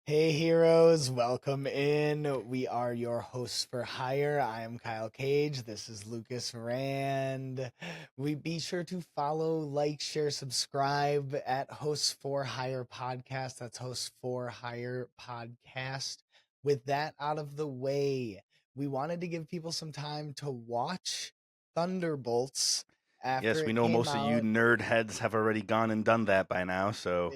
Hey heroes, welcome in. We are your hosts for hire. I am Kyle Cage. This is Lucas Rand. We be sure to follow, like, share, subscribe at Host4Hire podcast. That's Host4Hire podcast. With that out of the way, we wanted to give people some time to watch Thunderbolts after Yes, we it know came most of you out. nerd heads have already gone and done that by now, so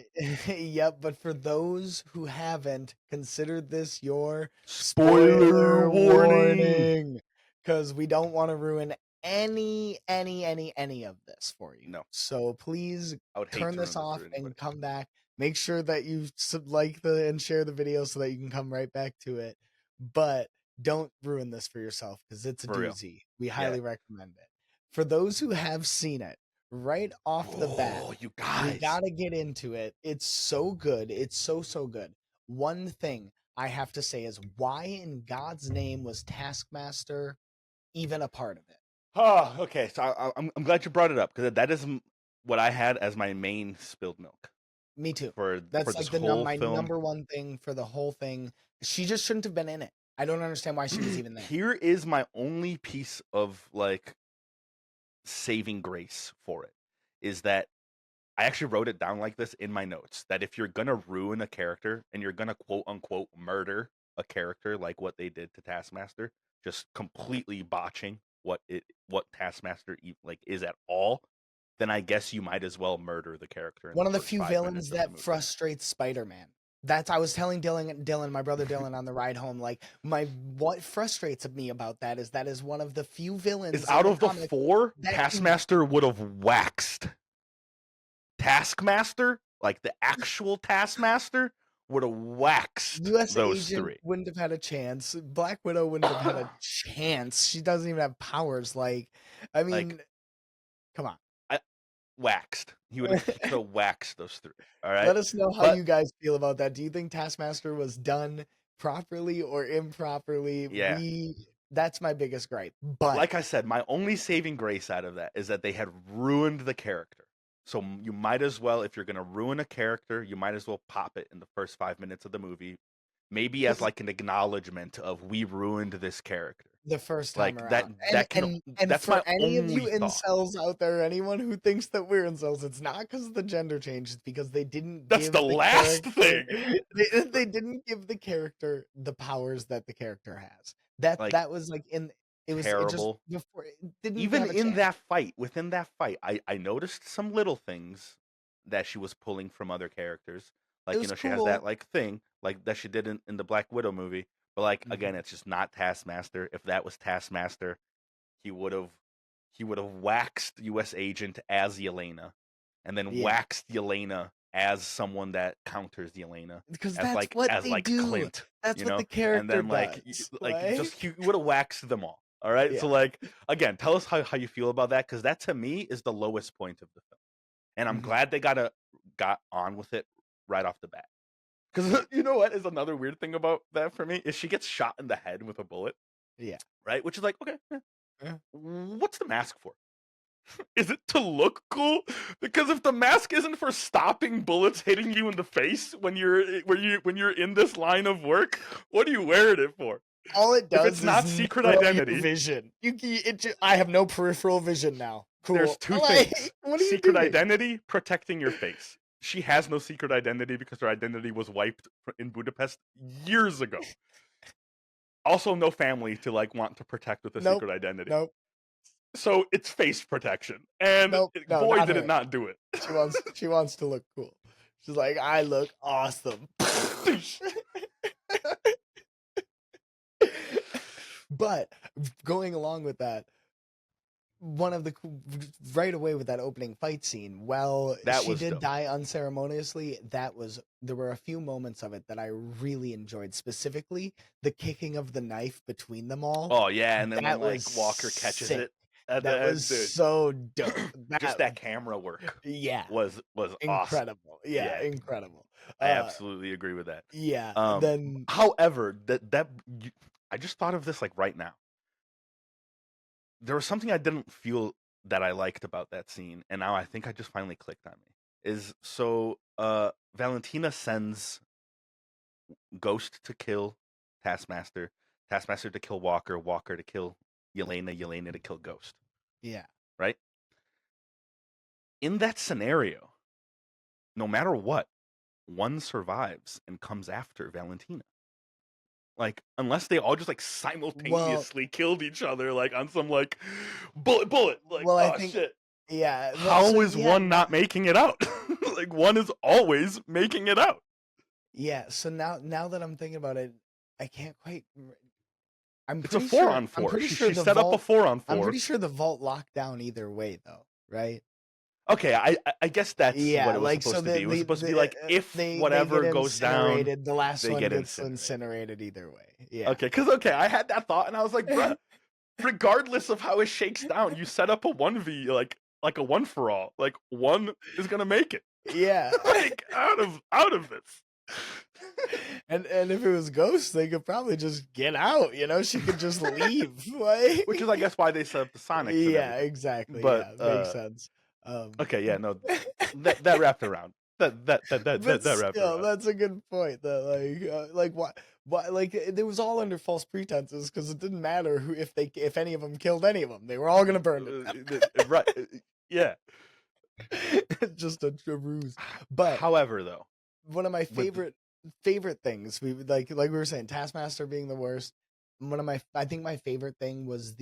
Yep, but for those who haven't, consider this your spoiler spoiler warning. warning because we don't want to ruin any of this for you. No, So please I would hate turn to this ruin this off for and anybody. come back. Make sure that you like the and share the video so that you can come right back to it. But don't ruin this for yourself because it's a For real. doozy. We Yeah. highly recommend it. For those who have seen it, right off the bat, Oh, you we guys. gotta get into it. It's so good. It's so good. One thing I have to say is why in God's name was Taskmaster even a part of it? Oh, okay. So I'm glad you brought it up because that is what I had as my main spilled milk Me too. for That's this like whole my film. number one thing for the whole thing. She just shouldn't have been in it. I don't understand why she was even there. Here is my only piece of like saving grace for it is that I actually wrote it down like this in my notes that if you're gonna ruin a character and you're gonna quote unquote murder a character like what they did to Taskmaster, just completely botching what Taskmaster like is at all, then I guess you might as well murder the character in One the of the first few 5 minutes villains of the that movie. frustrates Spider-Man. That's I was telling Dylan, my brother Dylan, on the ride home. Like what frustrates me about that is one of the few Is villains in out the of the comic four, that can. Taskmaster would have waxed Taskmaster, like the actual Taskmaster, would have waxed U.S. those Agent three. wouldn't have had a chance. Black Widow wouldn't have had a chance. She doesn't even have powers. Like, I Like mean, come on. I, waxed. He could have waxed those three. All right, Let us know how but you guys feel about that. Do you think Taskmaster was done properly or improperly? yeah, That's my biggest gripe. But like I said, my only saving grace out of that is that they had ruined the character. So you might as well, if you're gonna ruin a character, you might as well pop it in the first 5 minutes of the movie, maybe as because like an acknowledgement of we ruined this character. the first time Like that around. that can And that's for my any of you only thought. incels out there, anyone who thinks that we're incels, it's not because of the gender change, it's because they didn't That's the give the last character thing. they didn't give the character the powers that the character has. Like That was like in it just terrible. before it didn't Even have a in chance. that fight, within that fight, I noticed some little things that she was pulling from other characters. It Like, was she has that cool. like thing like that she did in the Black Widow movie. But like again, Mhm. it's just not Taskmaster. If that was Taskmaster, he would have he would have waxed US Agent as Yelena and then Yeah. waxed Yelena as someone that counters Yelena Because as that's like what as they like do. Clint, That's you what know? the And character then does. Like, he would have waxed them all. All right. yeah. So like again, tell us how you feel about that because that to me is the lowest point of the film, and I'm Mhm. glad they got on with it right off the bat. Because you know what is another weird thing about that for me is she gets shot in the head with a bullet, Yeah. right? Which is like okay, Yeah. what's the mask for? Is it to look cool? Because if the mask isn't for stopping bullets hitting you in the face when you're in this line of work, what are you wearing it for? All it If it's does is not secret narrow your identity, vision. I have no peripheral vision now. there's Cool. two Like, things. what are you Secret doing? identity, protecting your face. She has no secret identity because her identity was wiped in Budapest years ago. Also no family to like want to protect with a Nope. secret identity. Nope. So it's face protection. And Nope. No, boy not did it her. not do it. She wants to look cool. She's like, I look awesome. But going along with that, one of the right away with that opening fight scene, well, That she was did dope. die unceremoniously. There were a few moments of it that I really enjoyed, specifically the kicking of the knife between them all. Oh yeah, and then when That was like Walker catches sick. it at the That was end, dude. so dope. Just that camera work Yeah, was awesome. incredible. Yeah, Yeah, incredible. I Uh, absolutely agree with that. yeah. Um, Then however, I just thought of this like right now. There was something I didn't feel that I liked about that scene, and now I think I just finally clicked on me. Is so Valentina sends Ghost to kill Taskmaster, Taskmaster to kill Walker, Walker to kill Yelena, Yelena to kill Ghost. Yeah. Right? In that scenario, no matter what, one survives and comes after Valentina. Like, unless they all just like simultaneously killed each other, like on some like bullet, like, well, I oh think, shit. yeah. How is one not making it out? Like, one is always making it out. Yeah. So now that I'm thinking about it, I can't quite. It's a 4-on-4. I'm pretty She sure the set vault. up a 4-on-4. I'm pretty sure the vault locked down either way, though, right? Okay, I guess that's Yeah, what it was like supposed so to be. It was supposed to be like if they whatever get goes down, incinerated. The last they one get gets incinerated. incinerated either way. Yeah. Okay, because I had that thought and I was like, bruh, regardless of how it shakes down, you set up a 1v, like a one for all. Like, one is gonna make it. Yeah. Like, out of this. And if it was Ghost, they could probably just get out. You know, she could just leave. Like, Which is, I guess, why they set up the Sonics. yeah, and exactly. But yeah, makes sense. okay, yeah, no, that wrapped around. That but wrapped still, around. that's a good point. That like why like it was all under false pretenses because it didn't matter who if any of them killed any of them, they were all gonna burn it. Right? Yeah. It's just a ruse. But however, though, one of my favorite things like we were saying, Taskmaster being the worst. I think my favorite thing was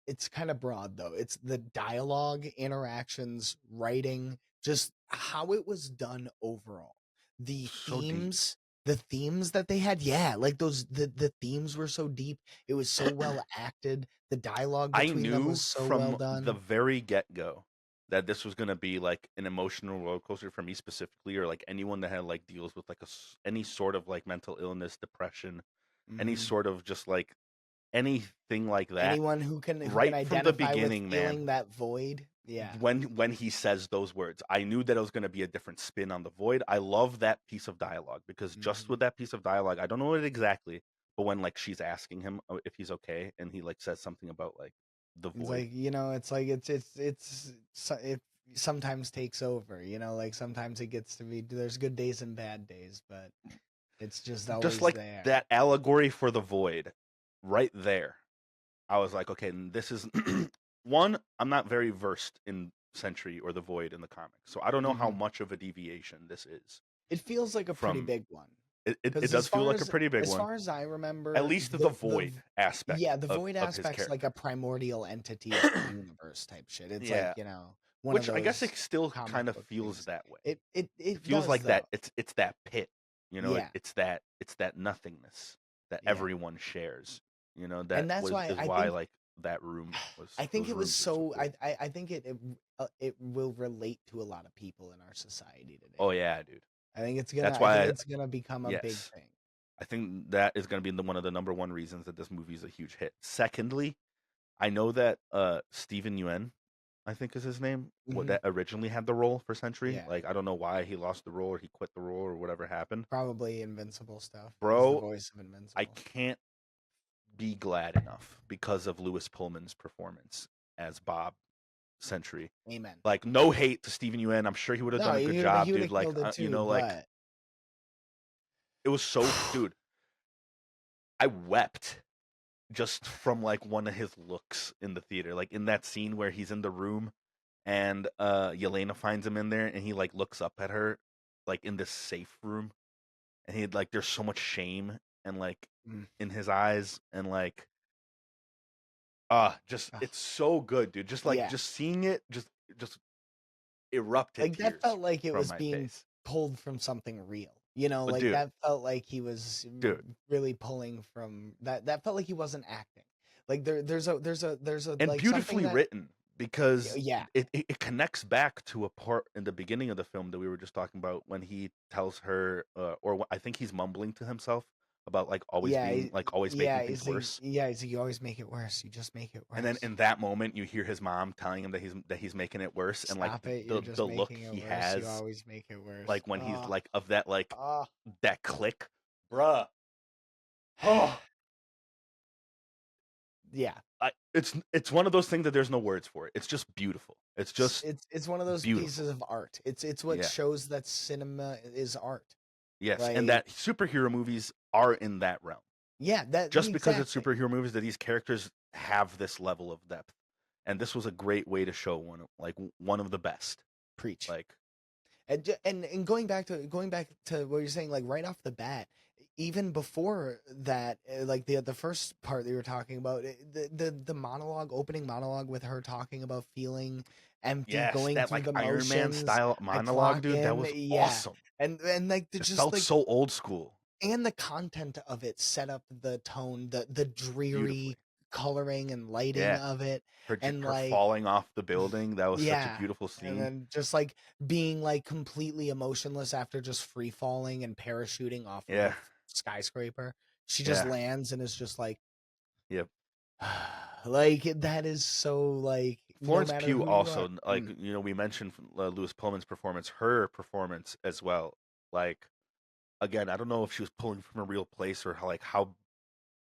it's kind of broad though. It's the dialogue, interactions, writing, just how it was done overall. The so themes, the themes that they had, yeah, like the themes were so deep. It was so well acted. The dialogue between them was so well done. The very get-go that this was going to be like an emotional roller coaster for me specifically, or like anyone that had like deals with like any sort of like mental illness, depression, any sort of just like anything like that. Anyone who can identify from the beginning, with feeling that void. Yeah. When he says those words, I knew that it was going to be a different spin on the void. I love that piece of dialogue because just with that piece of dialogue, I don't know it exactly, but when like she's asking him if he's okay, and he like says something about like the void, it's like, you know, it's like it sometimes takes over. You know, like sometimes it gets to be there's good days and bad days, but it's just always just like there. that allegory for the void, right there. I was like, okay, this is one. I'm not very versed in Sentry or the Void in the comics, so I don't know how much of a deviation this is. It feels like a pretty big one. It does feel like a pretty big one. As far as I remember, at least the void aspect. Yeah, the void aspect's like a primordial entity of the universe type shit. It's like, you know, which I guess it still kind of feels that way. It feels like though. that. It's that pit. You know, it's that nothingness that everyone shares. You know, that and that's why like that room was. I think it was so. Cool. I think it will relate to a lot of people in our society today. Oh yeah, dude. I think it's gonna. That's why it's gonna become a big thing. I think that is gonna be one of the number one reasons that this movie is a huge hit. Secondly, I know that Steven Yeun, I think is his name, that originally had the role for Sentry. Yeah. Like, I don't know why he lost the role or he quit the role or whatever happened. Probably Invincible stuff. Bro, the voice of Invincible. I can't be glad enough because of Lewis Pullman's performance as Bob Sentry. Amen. Like, no hate to Steven Yeun. I'm sure he would have done a good job, dude. Like, too, you know, like, it was so, dude. I wept just from like one of his looks in the theater, like in that scene where he's in the room and Yelena finds him in there and he like looks up at her like in this safe room and he like there's so much shame and like in his eyes and like it's so good, dude. Just like just seeing it just erupted like that felt like it was being pulled from something real. You know, like that felt like he was really pulling from that. That felt like he wasn't acting. Like there's a and like beautifully written because it connects back to a part in the beginning of the film that we were just talking about when he tells her, or I think he's mumbling to himself about like always being like always making things worse. He's like, you always make it worse. You just make it worse. And then in that moment, you hear his mom telling him that he's making it worse. Stop and like the look he has, you always make it worse. Like when he's like of that like that click, bruh. Oh, yeah. It's one of those things that there's no words for it. It's just beautiful. It's just it's one of those pieces of art. It's what shows that cinema is art. Yes, and Like, that superhero movies are in that realm. yeah, that Just because it's exactly. superhero movies that these characters have this level of depth. And this was a great way to show one of the best. Preach. Like, And going back to what you're saying, like right off the bat, even before that, like the first part that you were talking about, the monologue, opening monologue with her talking about feeling empty, yes, going that through like the Iron Man motions. style I monologue, clock dude, that in, was yeah, awesome. and like the It just felt like so old school. and the content of it set up the tone, the dreary Beautifully. coloring and lighting Yeah. of it, and Her like falling off the building, that was such a yeah, beautiful and scene. then just like being like completely emotionless after just free falling and parachuting off of Yeah. a skyscraper. She just Yeah. lands and is just like, Yep. like that is so like no Florence matter Pugh who you are. also, like, we mentioned Lewis Pullman's performance, her performance as well. Like, again, I don't know if she was pulling from a real place or how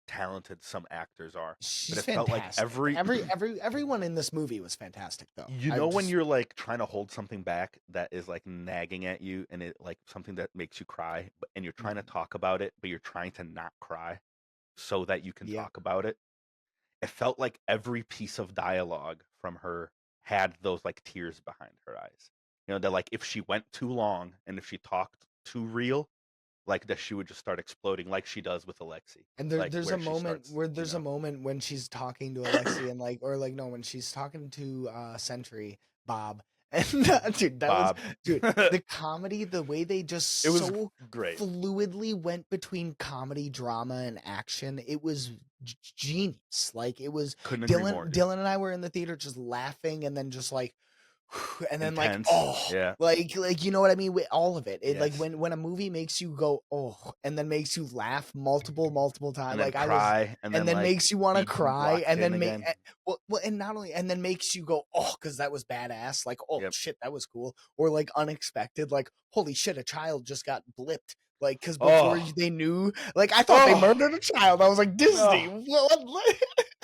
talented some actors are, but She's it felt like fantastic. Everyone in this movie was fantastic though. I when just you're like trying to hold something back that is like nagging at you and it like something that makes you cry, and you're trying to mhm, talk about it, but you're trying to not cry so that you can yeah. talk about it. It felt like every piece of dialogue from her had those like tears behind her eyes. That like if she went too long and if she talked too real, like that she would just start exploding like she does with Alexi. And Like there's a where she moment starts, where there's a moment when she's talking to Alexi and like or like no when she's talking to Sentry Bob and dude that was Bob. dude the comedy the way they It just was so great. fluidly went between comedy drama and action, it was genius. Like it was Couldn't agree more, dude. Dylan and I were in the theater just laughing and then just like and then like Intense. oh Yeah. like you know what I mean with all of it like Yes. when a movie makes you go oh and then makes you laugh multiple times And then like I was cry and and then then like makes you want to he cry walks and in then again. well and not only and then makes you go oh because that was badass like oh Yep. shit that was cool or like unexpected like holy shit a child just got blipped like because before Oh. they knew like I thought they Oh. murdered a child I was like No. Disney what?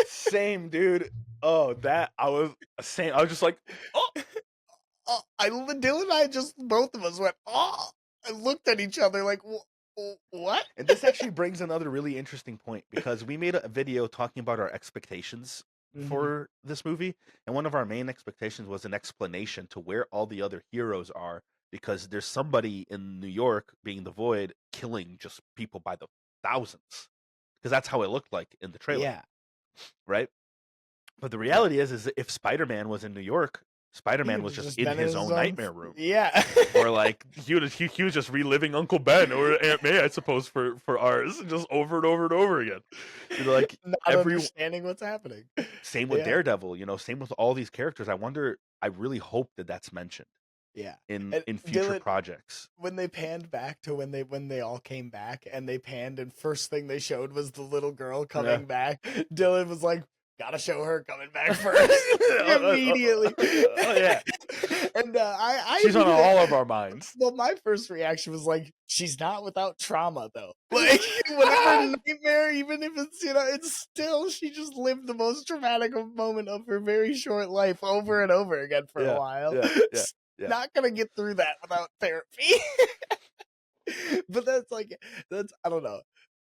Same, dude. Oh, that I was same. I was just like, oh. Dylan and I just both of us went, oh, and looked at each other like, what? And this actually brings another really interesting point because we made a video talking about our expectations hmm for this movie, and one of our main expectations was an explanation to where all the other heroes are because there's somebody in New York, being the Void, killing just people by the thousands because that's how it looked like in the trailer, Yeah, right? But the yeah. reality is that if Spider-Man was in New York, He Spider-Man would was have just just in been in his his own own. nightmare room. Yeah. Or like he was just reliving Uncle Ben or Aunt May, I suppose, for ours, just over and over and over again. Like Not every understanding what's happening. same with Yeah, Daredevil, same with all these characters. I really hope that that's mentioned yeah. in And future Dylan, projects. when they panned back to when they all came back and they panned and first thing they showed was the little girl Yeah. coming back, Dylan was like, gotta show her coming back first immediately. Oh yeah, And I she's on immediately all of our minds. well, my first reaction was like, she's not without trauma though. Like whatever nightmare, even if it's it's still she just lived the most traumatic moment of her very short life over and over again for a Yeah, while. yeah, yeah, yeah. Not gonna get through that without therapy. But that's I don't know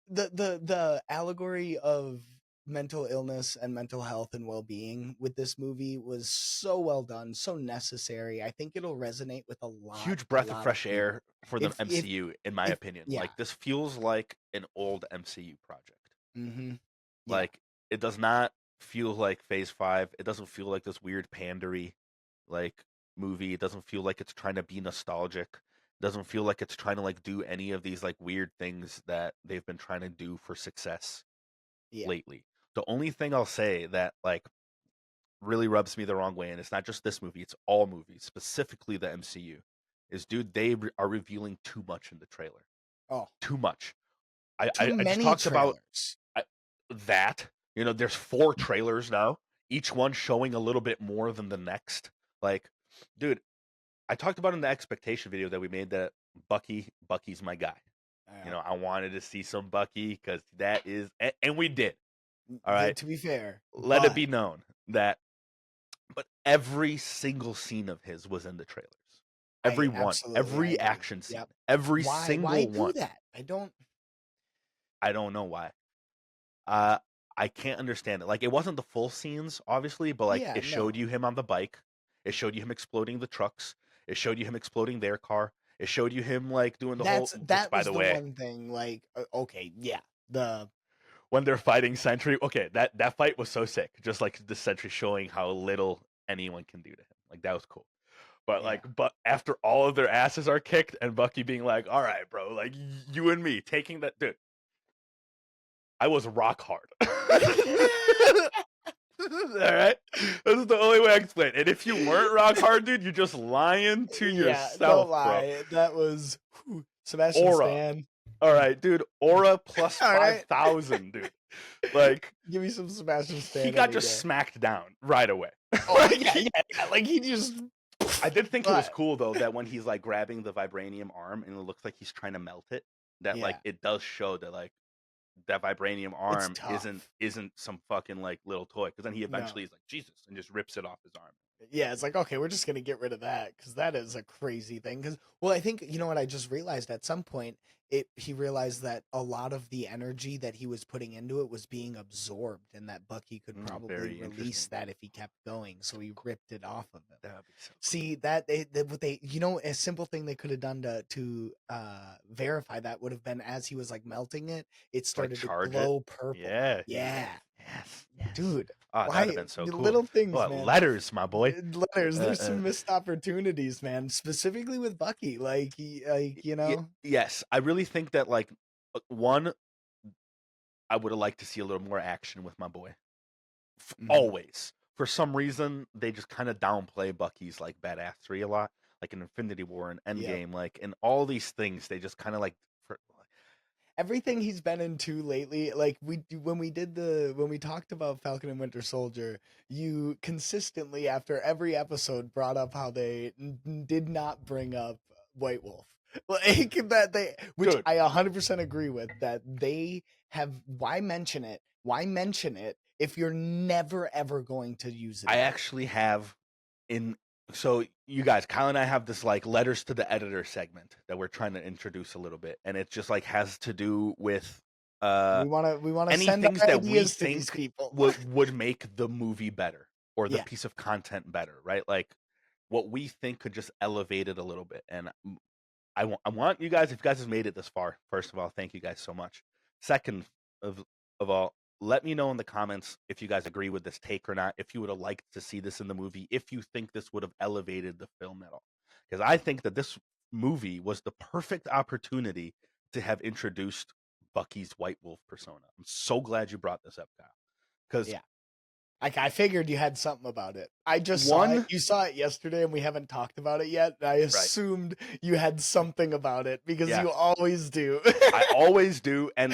the allegory of mental illness and mental health and well-being with this movie was so well done, so necessary. I think it'll resonate with Huge a breath of lot of fresh people. air for the If MCU, in my if opinion. yeah. Like this feels like an old MCU project. Mhm. Yeah. Like it does not feel like Phase 5. It doesn't feel like this weird pandery like movie. It doesn't feel like it's trying to be nostalgic. It doesn't feel like it's trying to like do any of these like weird things that they've been trying to do for success Yeah. lately. The only thing I'll say that like really rubs me the wrong way, and it's not just this movie, it's all movies, specifically the MCU, is dude, are revealing too much in the trailer. Oh, Too much. I, too I, I just many talked about trailers. I, that. There's 4 trailers now, each one showing a little bit more than the next. Like, dude, I talked about in the expectation video that we made that Bucky's my guy. Yeah. I wanted to see some Bucky because that is, and we did. All right, To be fair, let it but be known that, but every single scene of his was in the trailers. Every I one, absolutely I every agree. action scene, Yep. every Why single do one. that? I don't. I don't know why. Uh, I can't understand it. Like, it wasn't the full scenes, obviously, but like Yeah, it showed no. you him on the bike. It showed you him exploding the trucks. It showed you him exploding their car. It showed you him like doing the whole. Which, That by was the the way, one thing. Like, okay, yeah, the when they're fighting Sentry, okay, that fight was so sick. Just like the Sentry showing how little anyone can do to him. Like that was cool. But yeah. like, but after all of their asses are kicked, and Bucky being like, "All right, bro, like you and me taking that, dude." I was rock hard. All right, this is the only way I can explain it. And if you weren't rock hard, dude, you're just lying to Yeah, don't yourself, bro. lie. That was Sebastian Aura. Stan. All right, dude. Aura plus All right, 5,000, dude. Like give me some Sebastian he Stan got any just day. smacked down right away. Oh yeah, Like, yeah. Like he just. I did think it was But cool though that when he's like grabbing the vibranium arm and it looks like he's trying to melt it, that like yeah, it does show that like that vibranium it's arm isn't tough. isn't some fucking like little toy, because then he No. eventually is like Jesus and just rips it off his arm. Yeah, it's like, okay, we're just gonna get rid of that because that is a crazy thing. Because, well, I think you know what I just realized at some point, he realized that a lot of the energy that he was putting into it was being absorbed, and that Bucky could probably Very release interesting. that if he kept going. So he ripped it off of him. That would be so cool. See what they a simple thing they could have done to verify that would have been as he was like melting it, it Like started to charge it. glow purple. Yeah. Yeah, Yes. dude, Oh, that'd have why been so the cool. little things, What man? letters, my boy? Letters. Uh, There's uh, some missed opportunities, man. Specifically with Bucky, like you know. yes, I really think that like one, I would have liked to see a little more action with my boy. Mhm. Always, for some reason, they just kind of downplay Bucky's like badassery a lot, like in Infinity War and Yep. Endgame, like in all these things, they just kind of like. Everything he's been into lately, like when we talked about Falcon and Winter Soldier, you consistently after every episode brought up how they did not bring up White Wolf. Like that they, which Dude, I 100% agree with, that they have. Why mention it? Why mention it if you're never ever going to use it I again? actually have in so you guys, Kyle and I have this like letters to the editor segment that we're trying to introduce a little bit, and it just like has to do with uh We want to any send things our that we ideas to these think people. would make the movie better or the Yeah, piece of content better, right? Like what we think could just elevate it a little bit. And I want you guys, if you guys have made it this far, first of all, thank you guys so much. Second of of all, let me know in the comments if you guys agree with this take or not, if you would have liked to see this in the movie, if you think this would have elevated the film at all. Because I think that this movie was the perfect opportunity to have introduced Bucky's White Wolf persona. I'm so glad you brought this up, Kyle. Because yeah. Like I figured you had something about it. I just saw it. one, You saw it yesterday, and we haven't talked about it yet. And I right, assumed you had something about it because yeah, you always do. I always do, and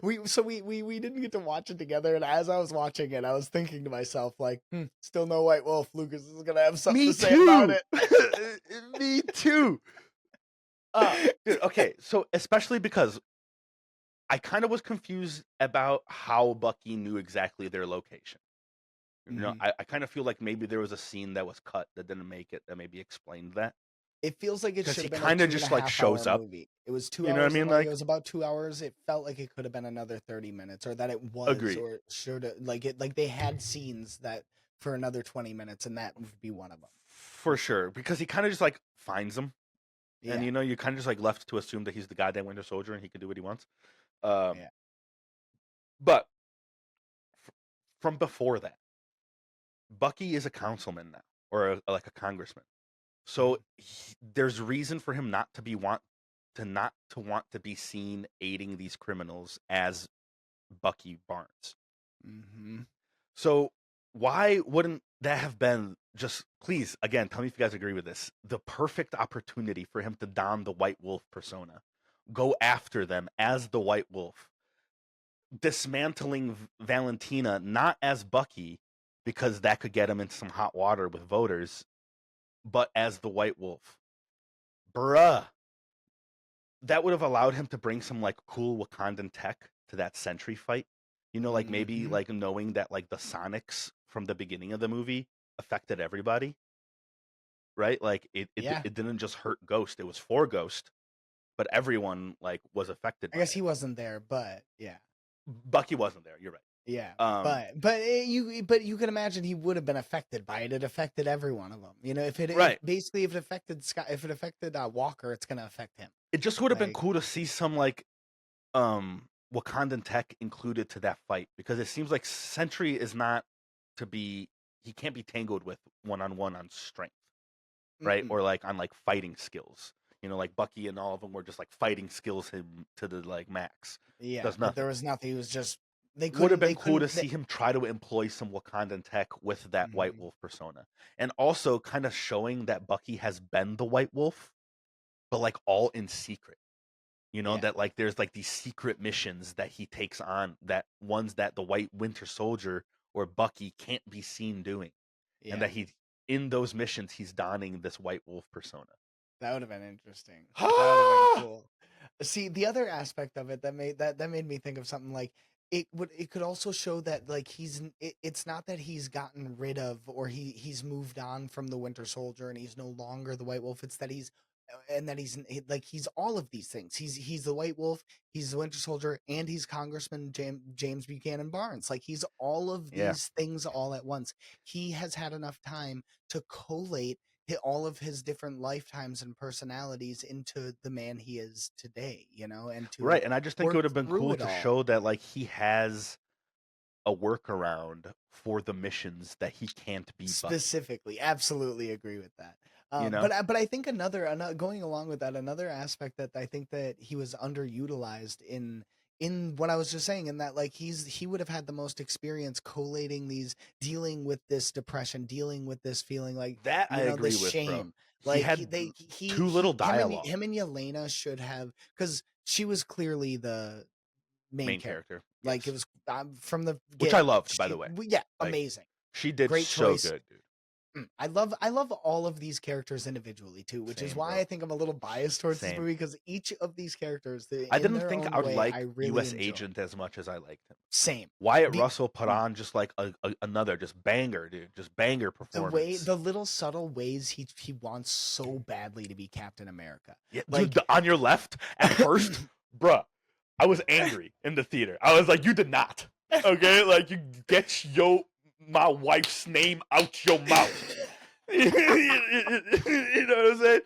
We didn't get to watch it together, and as I was watching it, I was thinking to myself like, still no White Wolf. Lucas is gonna have something me to say about too, it. me too. Dude, okay, so especially because I kind of was confused about how Bucky knew exactly their location. You know, Mhm. I kind of feel like maybe there was a scene that was cut that didn't make it that maybe explained that, It feels like it because should he have been a kind of two and a just like half hour shows up. movie. It was two You know what I hours mean? long. It Like, was about 2 hours. It felt like it could have been another 30 minutes, or that it was, agree or should have, like it, like they had scenes that for another 20 minutes, and that would be one of them. for sure, because he kind of just like finds him, and Yeah, you kind of just like left to assume that he's the goddamn Winter Soldier and he can do what he wants. Um, yeah. but from before that, Bucky is a councilman now, or like a congressman. So Mhm. there's reason for him not to want to be seen aiding these criminals as Bucky Barnes. Mhm. So why wouldn't that have been just, please again, tell me if you guys agree with this, the perfect opportunity for him to don the White Wolf persona, go after them as the White Wolf, dismantling Valentina not as Bucky because that could get him into some hot water with voters, but as the White Wolf. Bruh, that would have allowed him to bring some like cool Wakandan tech to that Sentry fight. You know, like maybe Mhm. like knowing that like the Sonics from the beginning of the movie affected everybody, right? Like Yeah. it didn't just hurt Ghost; it was for Ghost, but everyone like was affected I by guess it. he wasn't there, but yeah. Bucky wasn't there. You're right. Yeah, Um, but you can imagine he would have been affected by it. It affected every one of them. You know, if right. basically if it affected Scott, if it affected Walker, it's gonna affect him. It just would have been Like, cool to see some like Wakandan tech included to that fight because it seems like Sentry is not to be he can't be tangled with one on strength, right? mm-mm. Or like on like fighting skills. You know, like Bucky and all of them were just like fighting skills him to the like max. Yeah, Does but there nothing. was nothing. It was just Would have they been cool to couldn't. see him try to employ some Wakandan tech with that White Mhm. Wolf persona. And also kind of showing that Bucky has been the White Wolf, but like all in secret. You know, Yeah, that like there's like these secret missions that he takes on, that ones that the White Winter Soldier or Bucky can't be seen doing. And yeah, that he in those missions he's donning this White Wolf persona. that would have been interesting. That would have been cool. See, the other aspect of it that made me think of something like it could also show that like it's not that he's gotten rid of or he's moved on from the Winter Soldier and he's no longer the White Wolf. It's that like he's all of these things. He's the White Wolf, he's the Winter Soldier, and he's Congressman James Buchanan Barnes. Like he's all of Yeah. these things all at once. He has had enough time to collate all of his different lifetimes and personalities into the man he is today, you know, and to Right. And I just think it work would have been through cool it to all. show that like he has a workaround for the missions that he can't be Bucky. Specifically, absolutely agree with that. You know? But I think another going along with that, another aspect that I think that he was underutilized in what I was just saying, in that like he would have had the most experience collating these, dealing with this depression, dealing with this feeling, like, That I you know, the agree with, bro. shame. He Like had too little dialogue. him and Yelena should have, because she was clearly the main Main character. character. Like it Yes. was from the Which get. I loved, by the way. Yeah, Like amazing, she did great so choice. good, dude. I love all of these characters individually too, which is Same, why bro. I think I'm a little biased towards this Same. movie, because each of these characters, I in didn't their think own I would way, I like really U.S. enjoy. Agent as much as I liked him. Same. Wyatt Be, Russell put on just like another just banger, dude. Just banger performance. the little subtle ways he wants so badly to be Captain America. Yeah, Like, dude, on your left at first, bruh, I was angry in the theater. I was like, you did not. Okay? Like, you get my wife's name out your mouth. You know what I'm saying?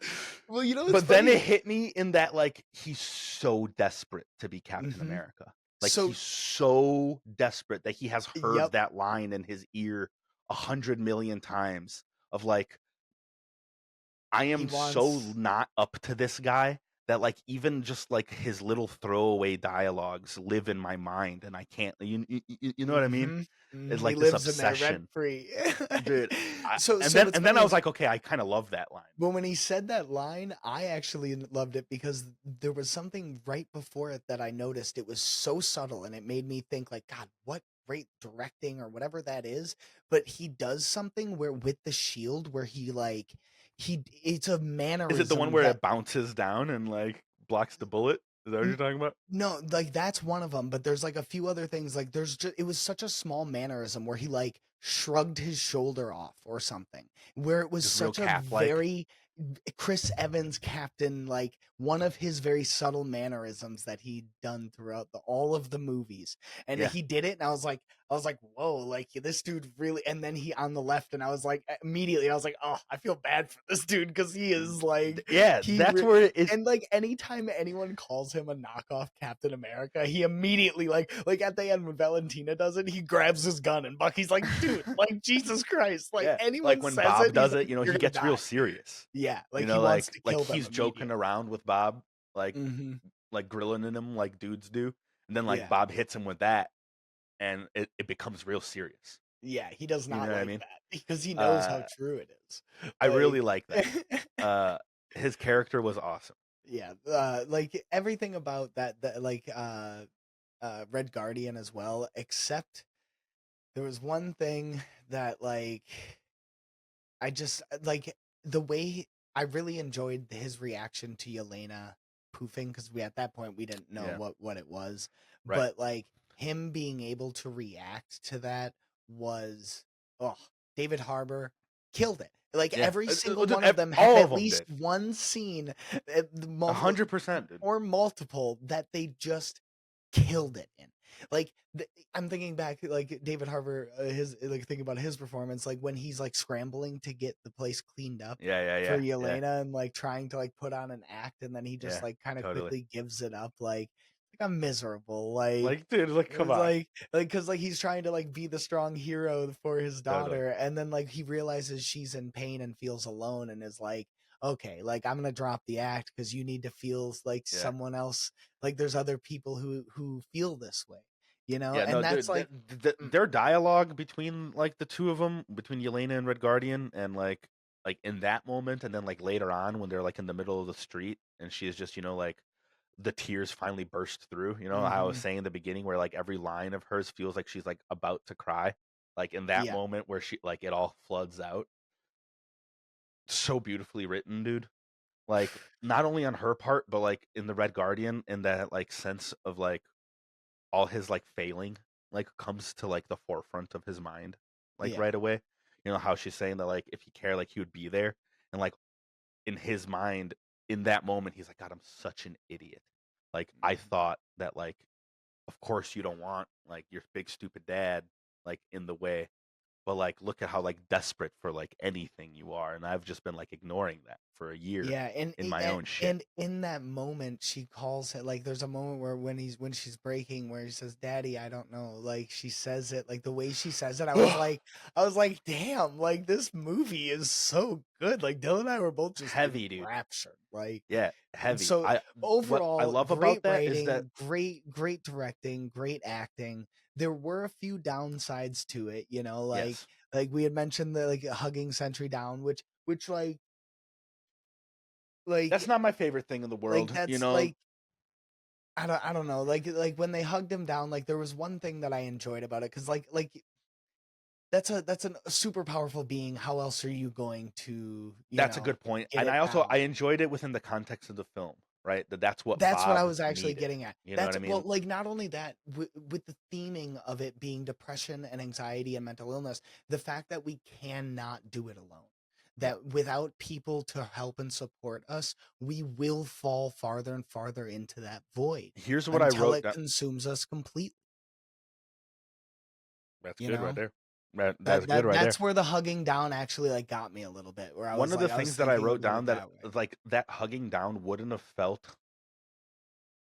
well, you know, it's But then funny. it hit me in that, like, he's so desperate to be Captain Mhm. America. Like, So, he's so desperate that he has heard yep, that line in his ear 100 million times of, like, I he am so wants. not up to this guy that like even just like his little throwaway dialogues live in my mind and I can't you know what I mean? Mhm, It's he like this lives in there rent obsession. free. Dude, So what's and then funny I was is, like, okay, I kind of love that line. but when he said that line, I actually loved it because there was something right before it that I noticed. It was so subtle and it made me think like, God, what great directing or whatever that is. But he does something where with the shield where he like it's a Is it the one mannerism where that it bounces down and like blocks the bullet? Is that what you're talking about? no, like that's one of them, but there's like a few other things. Like there's just, it was such a small mannerism where he like shrugged his shoulder off or something, where it was Just real such a cap like. very Chris Evans captain, like one of his very subtle mannerisms that he'd done throughout all of the movies. And Yeah. he did it, and I was like, whoa, like this dude really. And then he on the left, and I was like, immediately, I was like, oh, I feel bad for this dude because he is like, Yeah, that's where it is. and like anytime anyone calls him a knockoff Captain America, he immediately like at the end when Valentina does it, he grabs his gun and Bucky's like, dude, like Jesus Christ, like Yeah, anyone like when says Bob it, he's does like, it, you know, you're he gonna gets real die. serious. Yeah, You like he know, wants to like kill them he's joking immediately. around with Bob, like Mm-hmm. like grilling in him like dudes do. And then like Yeah, Bob hits him with that and it becomes real serious. yeah, he does You know not what I like mean? that because he knows how Uh true it is. I really Like, like that. His character was awesome. yeah, like everything about that like Red Guardian as well, except there was one thing that like I just like the way I really enjoyed his reaction to Yelena poofing, because we at that point we didn't know Yeah. what it was, Right. but like him being able to react to that was, oh, David Harbour killed it. Like Yeah, every single one of them had all of at them least did. one scene, 100%, dude. or multiple that they just killed it in. Like I'm thinking back, like David Harbour, his like thinking about his performance, like when he's like scrambling to get the place cleaned up Yeah, yeah, for yeah, yeah, Yelena and like trying to like put on an act, and then he just yeah, like kind of totally. quickly gives it up, like I'm miserable, Like, dude, like, come it's on, like because like he's trying to like be the strong hero for his totally. daughter, and then like he realizes she's in pain and feels alone, and is like, okay, like I'm gonna drop the act because you need to feel like Yeah, someone else, like there's other people who feel this way, you know. yeah, no, And that's dude, like their dialogue between like the two of them, between Yelena and Red Guardian, and like in that moment, and then like later on when they're like in the middle of the street, and she's just like the tears finally burst through. You know how I was mhm, saying in the beginning where like every line of hers feels like she's like about to cry. Like in that yeah, moment where she like it all floods out. So beautifully written, dude. Like not only on her part, but like in the Red Guardian, in that like sense of like all his like failing like comes to like the forefront of his mind like yeah, right away. You know how she's saying that like if he cared like he would be there, and like in his mind in that moment he's like, God, I'm such an idiot. Like I mhm. thought that like of course you don't want like your big stupid dad like in the way, but like look at how like desperate for like anything you are, and I've just been like ignoring that for a year Yeah, in my and own shit. and in that moment, she calls it, like there's a moment where when she's breaking, where he says, "Daddy, I don't know." Like she says it, like the way she says it, I was like, damn, like this movie is so good. Like Dylan and I were both just Heavy, dude. enraptured. Like Yeah, heavy. so What I overall, love great about that is that writing, great directing, great acting. There were a few downsides to it, you know, yes, like we had mentioned the like hugging Sentry down, which that's like not my favorite thing in the world. You that's know, like I don't know, like when they hugged him down, like there was one thing that I enjoyed about it, because like a super powerful being. How else are you going to, that's a good point, get and it I out? enjoyed it within the context of the film, right? That's what That's what I Bob was actually needed. getting at. You know what That's I well, mean? like not only that, with the theming of it being depression and anxiety and mental illness, the fact that we cannot do it alone. Yeah. That without people to help and support us, we will fall farther and farther into that void Here's what I until wrote it down. consumes us completely. That's You good right know, there. That's good right there. that's where the hugging down actually like got me a little bit, where One of the I was things that I thinking wrote about down it that that way. like that hugging down wouldn't have felt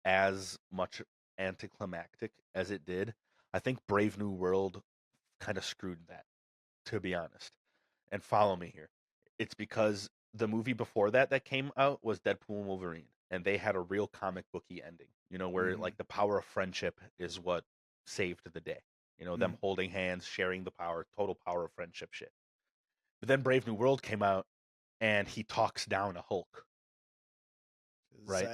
as much anticlimactic as it did. I think Brave New World kind of screwed that, to be honest. And follow me here. It's because the movie before that that came out was Deadpool and Wolverine, and they had a real comic booky ending. You know, where Hmm. like the power of friendship is what saved the day. You know, them Hmm. holding hands, sharing the power, total power of friendship shit. But then Brave New World came out, and he talks down a Hulk, 'Cause right?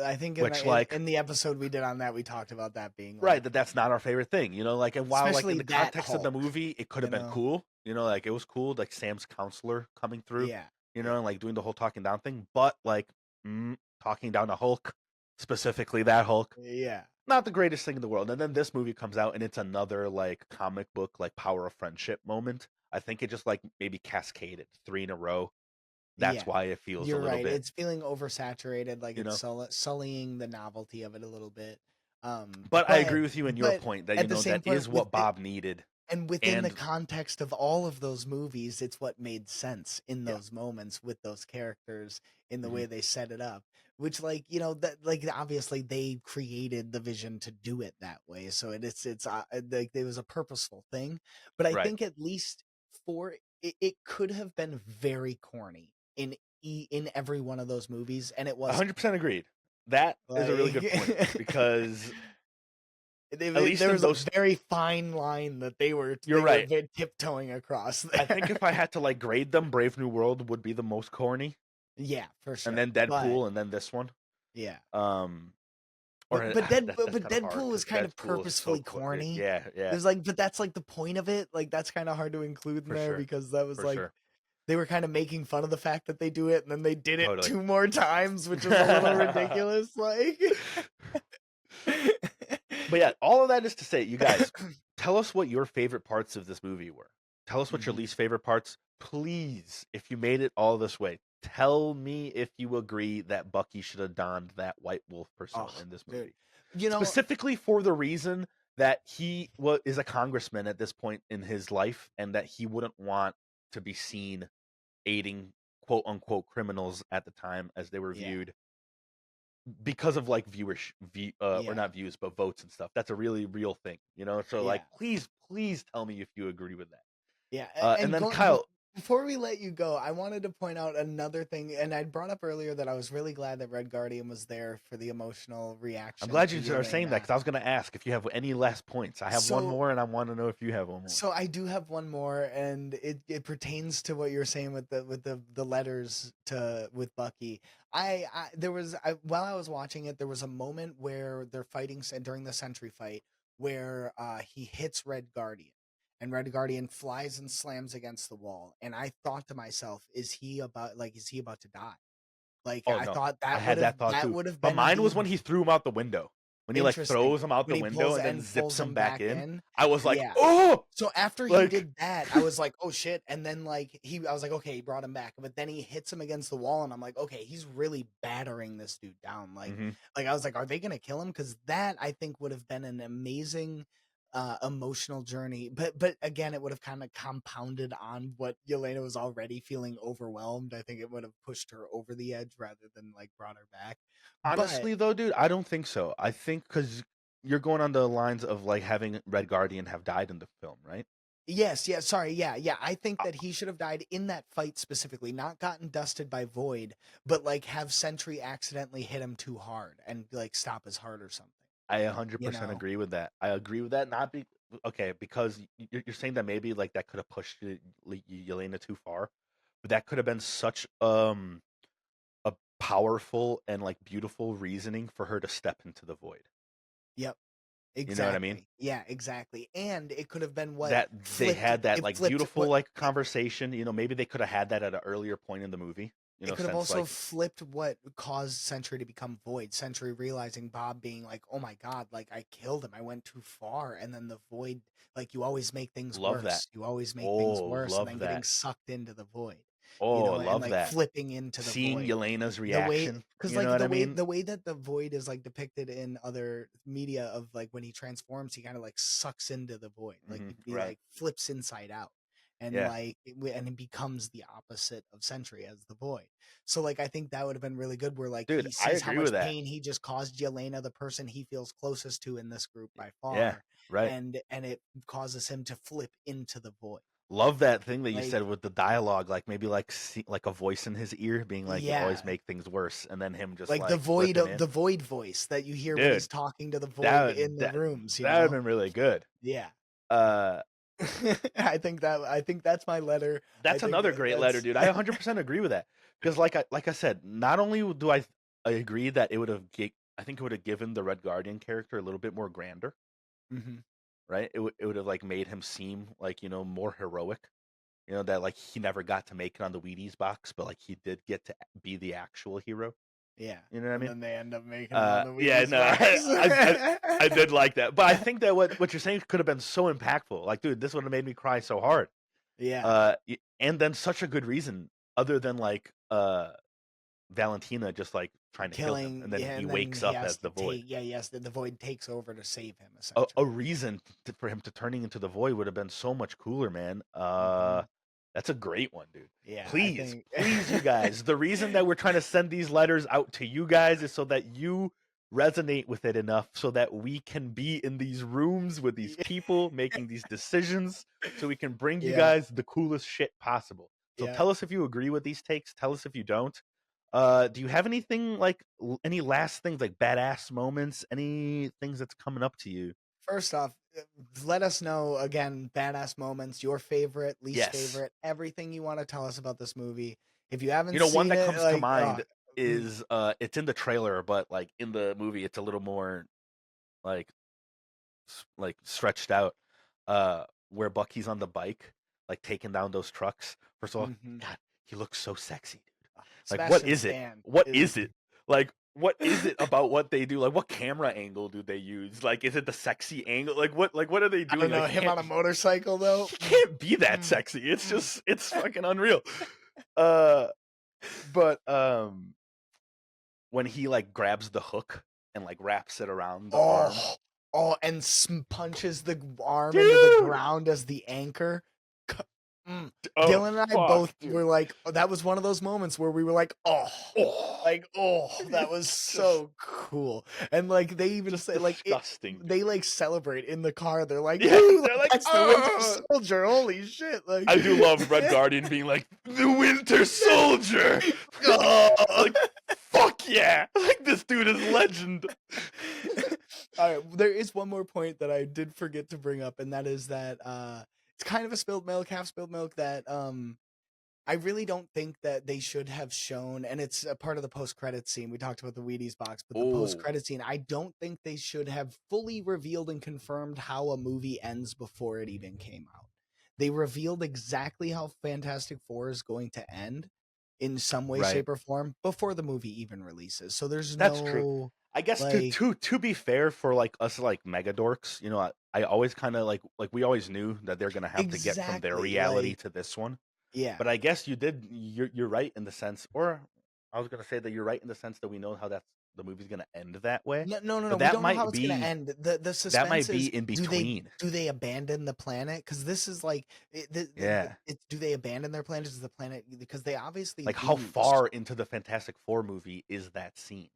I think Which like in the episode we did on that, we talked about that being right, like, that's not our favorite thing, you know. Like, and while like in especially the that context of the Hulk, movie, it could you have been know? cool, you know, like it was cool, like Sam's counselor coming through, Yeah, you know, yeah, and like doing the whole talking down thing. But like talking down to Hulk, specifically that Hulk, yeah, not the greatest thing in the world. And then this movie comes out, and it's another like comic book like power of friendship moment. I think it just like maybe cascaded three in a row. That's yeah. why it feels a You're little right. bit, It's feeling oversaturated, like you it's know. sullying the novelty of it a little bit. But I But agree with you in your but point that at the that same point, is what Bob needed. and within the And context of all of those movies, it's what made sense in yeah, those moments with those characters, in the hmm way they set it up, which like that like obviously they created the vision to do it that way, so it's like it was a purposeful thing. But I right. think at least for it could have been very corny in every one of those movies, and it wasn't. 100% agreed. That is a really Like good point because at there least in was a those, very fine line that you're they were right. tiptoeing across I think there. if I had to like grade them, Brave New World would be the most corny, Yeah, for and sure. then But Deadpool, and then this one. yeah. Um, But or that's but kind of hard Deadpool was because kind of Deadpool is so purposefully corny. yeah, yeah, There's like, but that's like the point of it. Like that's kind of hard to include in for there, sure, because that was for like sure, they were kind of making fun of the fact that they do it, and then they did it totally. two more times, which was a little ridiculous. Like, But yeah, all of that is to say, you guys, tell us what your favorite parts of this movie were. Tell us what your Mhm. least favorite parts. Please, if you made it all this way, tell me if you agree that Bucky should have donned that White Wolf persona Oh, in this dude. movie. You know, Specifically for the reason that he is a congressman at this point in his life and that he wouldn't want to be seen aiding quote unquote criminals at the time as they were yeah, viewed because of like or yeah, not views but votes and stuff. That's a really real thing, so like yeah. please tell me if you agree with that. Yeah, And and then going Kyle, before we let you go, I wanted to point out another thing, and I brought up earlier that I was really glad that Red Guardian was there for the emotional I'm reaction glad to you are saying that Yelena. because I was going to ask if you have any last points. I have one So, more, and I want to know if you have one more. so I do have one more, and it pertains to what you're saying with the letters to with Bucky. There was while I was watching it, there was a moment where they're fighting during the Sentry fight where he hits Red Guardian, and Red Guardian flies and slams against the wall, and I thought to myself, is he about to die? Like Oh I no, thought I had that thought that too. would have But been mine the was when he threw him out the window. When he like interesting throws him out when the he window pulls and then and pulls zips him him back back in. in. I was like, Yeah. oh, So after he like did that, I was like, "Oh shit!" And then I was like, "Okay, he brought him back." But then he hits him against the wall, and I'm like, "Okay, he's really battering this dude down." hmm Like I was like, "Are they gonna kill him?" Because that I think would have been an amazing emotional journey. But again, it would have kind of compounded on what Yelena was already feeling overwhelmed. I think it would have pushed her over the edge rather than like brought her back. But honestly though, dude, I don't think so. I think because you're going on the lines of like having Red Guardian have died in the film, right? yes, yeah, sorry, yeah, yeah. I think that he should have died in that fight specifically, not gotten dusted by Void, but like have Sentry accidentally hit him too hard and like stop his heart or something. I You 100% know? agree with that. I agree with that. Not be okay because you're saying that maybe like that could have pushed Yelena too far, but that could have been such a powerful and like beautiful reasoning for her to step into the void. Yep, You know what I mean? exactly. Yeah, exactly. And it could have been what That they had that it like flipped beautiful what like conversation. Maybe they could have had that at an earlier point in the movie. it could have Since also like flipped what caused Sentry to become Void. Sentry realizing Bob being like, "Oh my god, like I killed him. I went too far." And then the Void, like you always make things love that. worse. You always make things Oh, worse and then love getting that. sucked into the Void. Oh, And love like that. flipping into the Seeing Void. Yelena's The way reaction. cuz You know like what I mean? the way that the Void is like depicted in other media of like when he transforms, he kind of like sucks into the Void. Like he Right. like flips inside out. And Yeah. and it becomes the opposite of Sentry as the Void. So like I think that would have been really good where like Dude, he I sees how agree with much that. pain he just caused Yelena, the person he feels closest to in this group by Yeah. far, Right. and it causes him to flip into the Void. Love that thing that you Like said with the dialogue, like maybe like like a voice in his ear being like, "You always yeah, make things worse," and then him just like like flipping in. the void voice that you hear when Dude, he's talking to the void that in the that rooms, you that would have know? been really good. Yeah. Uh, I think that's my letter. I that's think another great letter, that's dude. I 100% agree with that because, like I said, not only do I agree that it would have, I think it would have given the Red Guardian character a little bit more grandeur, Mhm. right? It would have like made him seem like more heroic. That like he never got to make it on the Wheaties box, but like he did get to be the actual hero. Yeah. You know what I And mean? then they end up making him on the Yeah, Wheaties no, box. I did like that, but I think that what you're saying could have been so impactful. Like, dude, this would have made me cry so hard. Yeah. And then such a good reason, other than like Valentina just like trying to kill him, Killing, and then yeah, he and then wakes he up has as to the Void. take, yeah, yes, the void takes over to save him A essentially. reason for him to turning into the Void would have been so much cooler, man. Mhm. That's a great one, dude. Yeah, I Please, think please, you guys. The reason that we're trying to send these letters out to you guys is so that you resonate with it enough so that we can be in these rooms with these people making these decisions so we can bring you yeah, guys the coolest shit possible. So yeah. tell us if you agree with these takes. Tell us if you don't. Do you have anything like any last things like badass moments? Any things that's coming up to you? First off, let us know again, badass moments, your favorite, least Yes. favorite, everything you want to tell us about this movie. If you haven't One seen that it, comes to like, mind mm, is it's in the trailer, but like in the movie it's a little more like like stretched out where Bucky's on the bike like taking down those trucks. First of all, mhm. god, he looks so sexy, dude. Like what Sebastian is it? Stan What is is it? Like what is it about what they do? Like, what camera angle do they use? Like, is it the sexy angle? Like what are they I don't doing? know, Like, him on a motorcycle though. he can't be that Mm, sexy. It's mm. just it's fucking unreal. Uh, but when he like grabs the hook and like wraps it around the arm, Oh, oh, and punches the arm into the dude. ground as the anchor. C- Oh Dylan and I fuck, both dude. were like, that was one of those moments where we were like, Oh, that was it's just so cool. And like they even say like disgusting, dude. they like celebrate in the car. They're like, Yeah, woo, they're like, like, that's the Winter oh. Soldier. Holy shit! Like, I do love Red Guardian being like the Winter Soldier. Like, fuck yeah! Like this dude is legend. All right, there is one more point that I did forget to bring up, and that is that it's kind of a spilled milk, half spilled milk that I really don't think that they should have shown, and it's a part of the post-credit scene. We talked about the Wheaties box, but the Oh, post-credit scene, I don't think they should have fully revealed and confirmed how a movie ends before it even came out. They revealed exactly how Fantastic Four is going to end in some way, right. shape, or form before the movie even releases. So there's That's true. no I guess like to be fair for like us like mega dorks, you know, I always kind of like we always knew that they're gonna have to get from their exactly reality like to this one. yeah. But I guess you're right in the sense, or I was gonna say that you're right in the sense that we know how the movie's gonna end that way. No. But We don't know how it's gonna end. The that suspense might be is in between. do they abandon the planet? Because this is like Yeah. do they abandon their planet? Is the planet because they obviously Like how lose. far into the Fantastic Four movie is that scene?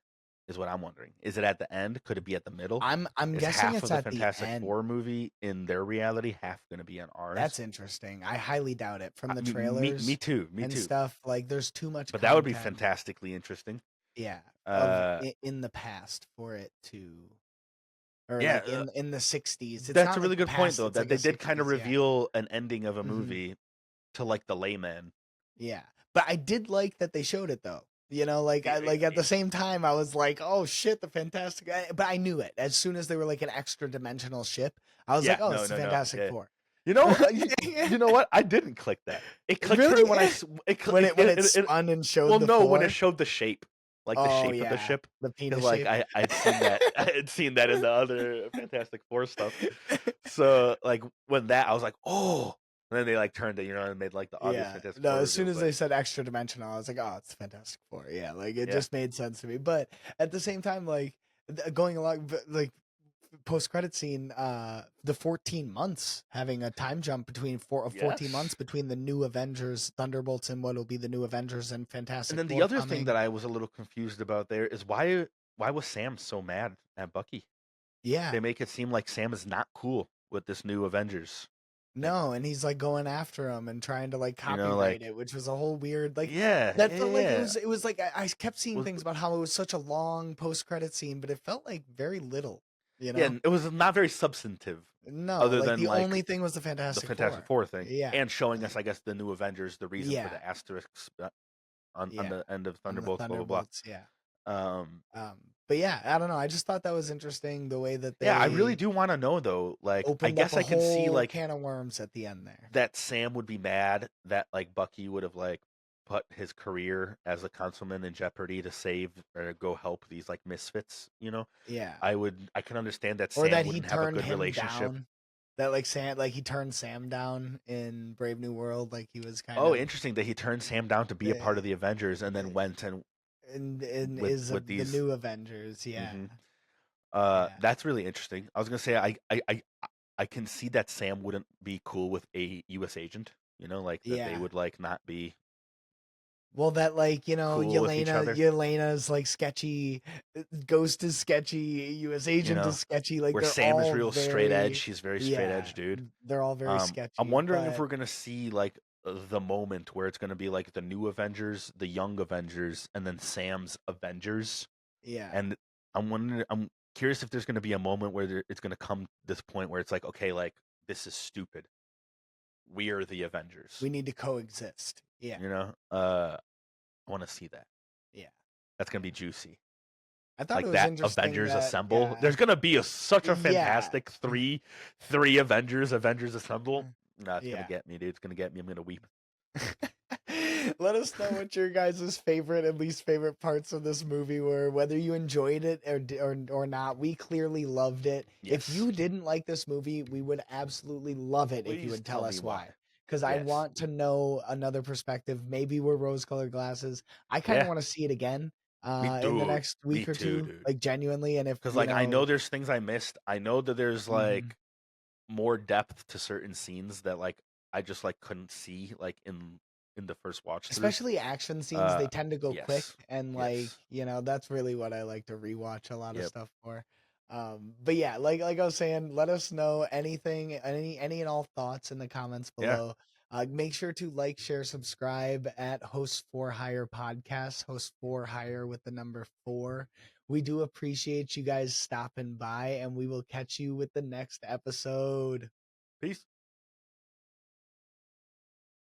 Is what I'm wondering. Is it at the end? Could it be at the middle? I'm Is guessing half it's of the at the Fantastic end. Four movie in their reality, half going to be in That's ours? interesting. I highly doubt it from the Me trailers too. Me and too. stuff. Like there's too much But that would be content. fantastically interesting. Yeah, of Uh, in the past for it to or yeah, like in the 60s. It's that's a not like really the good point past. though. It's That like they a did kind of 60s. Yeah. reveal an ending of a hmm movie to like the layman. Yeah. But I did like that they showed it though. You know, like Y- I y- like at y- the same time I was like, "Oh shit, the Fantastic." But I knew it. As soon as they were like an extra dimensional ship, I was like, Yeah, "Oh, no, it's the no, no. Fantastic Yeah. Four." You know what? I didn't click that. It clicked for me Really? when When it spun and well, showed the no, when it four? showed the shape, like the Oh shape of the yeah, ship, the because penis like shape. I'd seen that I had seen that in the other Fantastic Four stuff. So like when that I was like, oh, and then they like turned it, you know, and made like the obvious Yeah. Fantastic No, Four as soon reveal. as But they said extra dimensional, I was like, "Oh, it's Fantastic Four." Yeah, like it yeah, just made sense to me. But at the same time, like going along, like post credit scene, the 14 months having a time jump between 14 months yes. between the new Avengers, Thunderbolts, and what will be the new Avengers and And Fantastic then the Four other thing coming. that I was a little confused about there is why was Sam so mad at Bucky? Yeah. They make it seem like Sam is not cool with this new Avengers thing. No, and he's like going after him and trying to like You know, like copyright it, which was a whole weird like yeah, that yeah, felt like yeah. it was like I kept seeing Was things about how it was such a long post credit scene, but it felt like very little, you yeah, know? and it was not very substantive, No, other like than the like only thing was the the Fantastic Fantastic Four. Four thing, Yeah. and showing us, I guess, the new Avengers, the reason for Yeah. the asterisks on Yeah. the end of On the Thunderbolts, blah blah blah. Thunderbolts, yeah. Um, But yeah, I don't know. I just thought that was interesting the way that yeah, I really they do want to know though. Like, I opened up guess a I can see whole like can of worms at the end there. that Sam would be mad that like Bucky would have like put his career as a councilman in jeopardy to save or go help these like misfits. You know, Yeah. I can understand that Or Sam that he wouldn't have a turned good him relationship. down. That like he turned Sam down in Brave New World, like he was kind Oh, of interesting that he turned Sam down to be a part uh, of the Avengers and then went and and with is with of the these. new Avengers. Yeah. hmm Yeah. That's really interesting. I was gonna say I can see that Sam wouldn't be cool with a U.S. agent. You know, like that they Yeah. would like not be Well, that like cool with each other. Yelena's like sketchy, Ghost is sketchy, U.S. You Agent is know, sketchy. Like where they're Sam is all real straight edge. very, She's very straight yeah, edge, dude. they're all very I'm sketchy. wondering if But we're gonna see like the moment where it's gonna be like the new Avengers, the young Avengers, and then Sam's Avengers. yeah, And I'm curious if there's gonna be a moment where it's gonna come this point where it's like, okay, like this is stupid. We are the Avengers. we need to coexist. Yeah, You know, I want to see that. yeah. That's gonna be juicy. I thought it Like was that interesting Avengers that assemble. yeah, There's gonna be such a yeah, fantastic three Avengers assemble. Nah, it's gonna yeah. get me, dude. It's gonna get me. I'm gonna weep. Let us know what your guys' favorite and least favorite parts of this movie were, whether you enjoyed it or not. We clearly loved it. If Yes. you didn't like this movie, we would absolutely love it if you Please would tell tell me us why. why. Because I Yes. want to know another perspective. Maybe we're rose-colored glasses. I kind of Yeah. want to see it again Me in the dude. next Me week or too, two, dude. like genuinely. And if Because like I know there's things I missed. I know that there's mhm. like more depth to certain scenes that like I just like couldn't see like in the first watch through. Especially action scenes, they tend to go quick, Yes. and like, Yes. that's really what I like to rewatch a lot of Yep. stuff for. But yeah, like I was saying, let us know anything, any and all thoughts in the comments Yeah. below. Make sure to like, share, subscribe at Host4Hire podcast, Host4Hire with the number 4. We do appreciate you guys stopping by, and we will catch you with the next episode. Peace.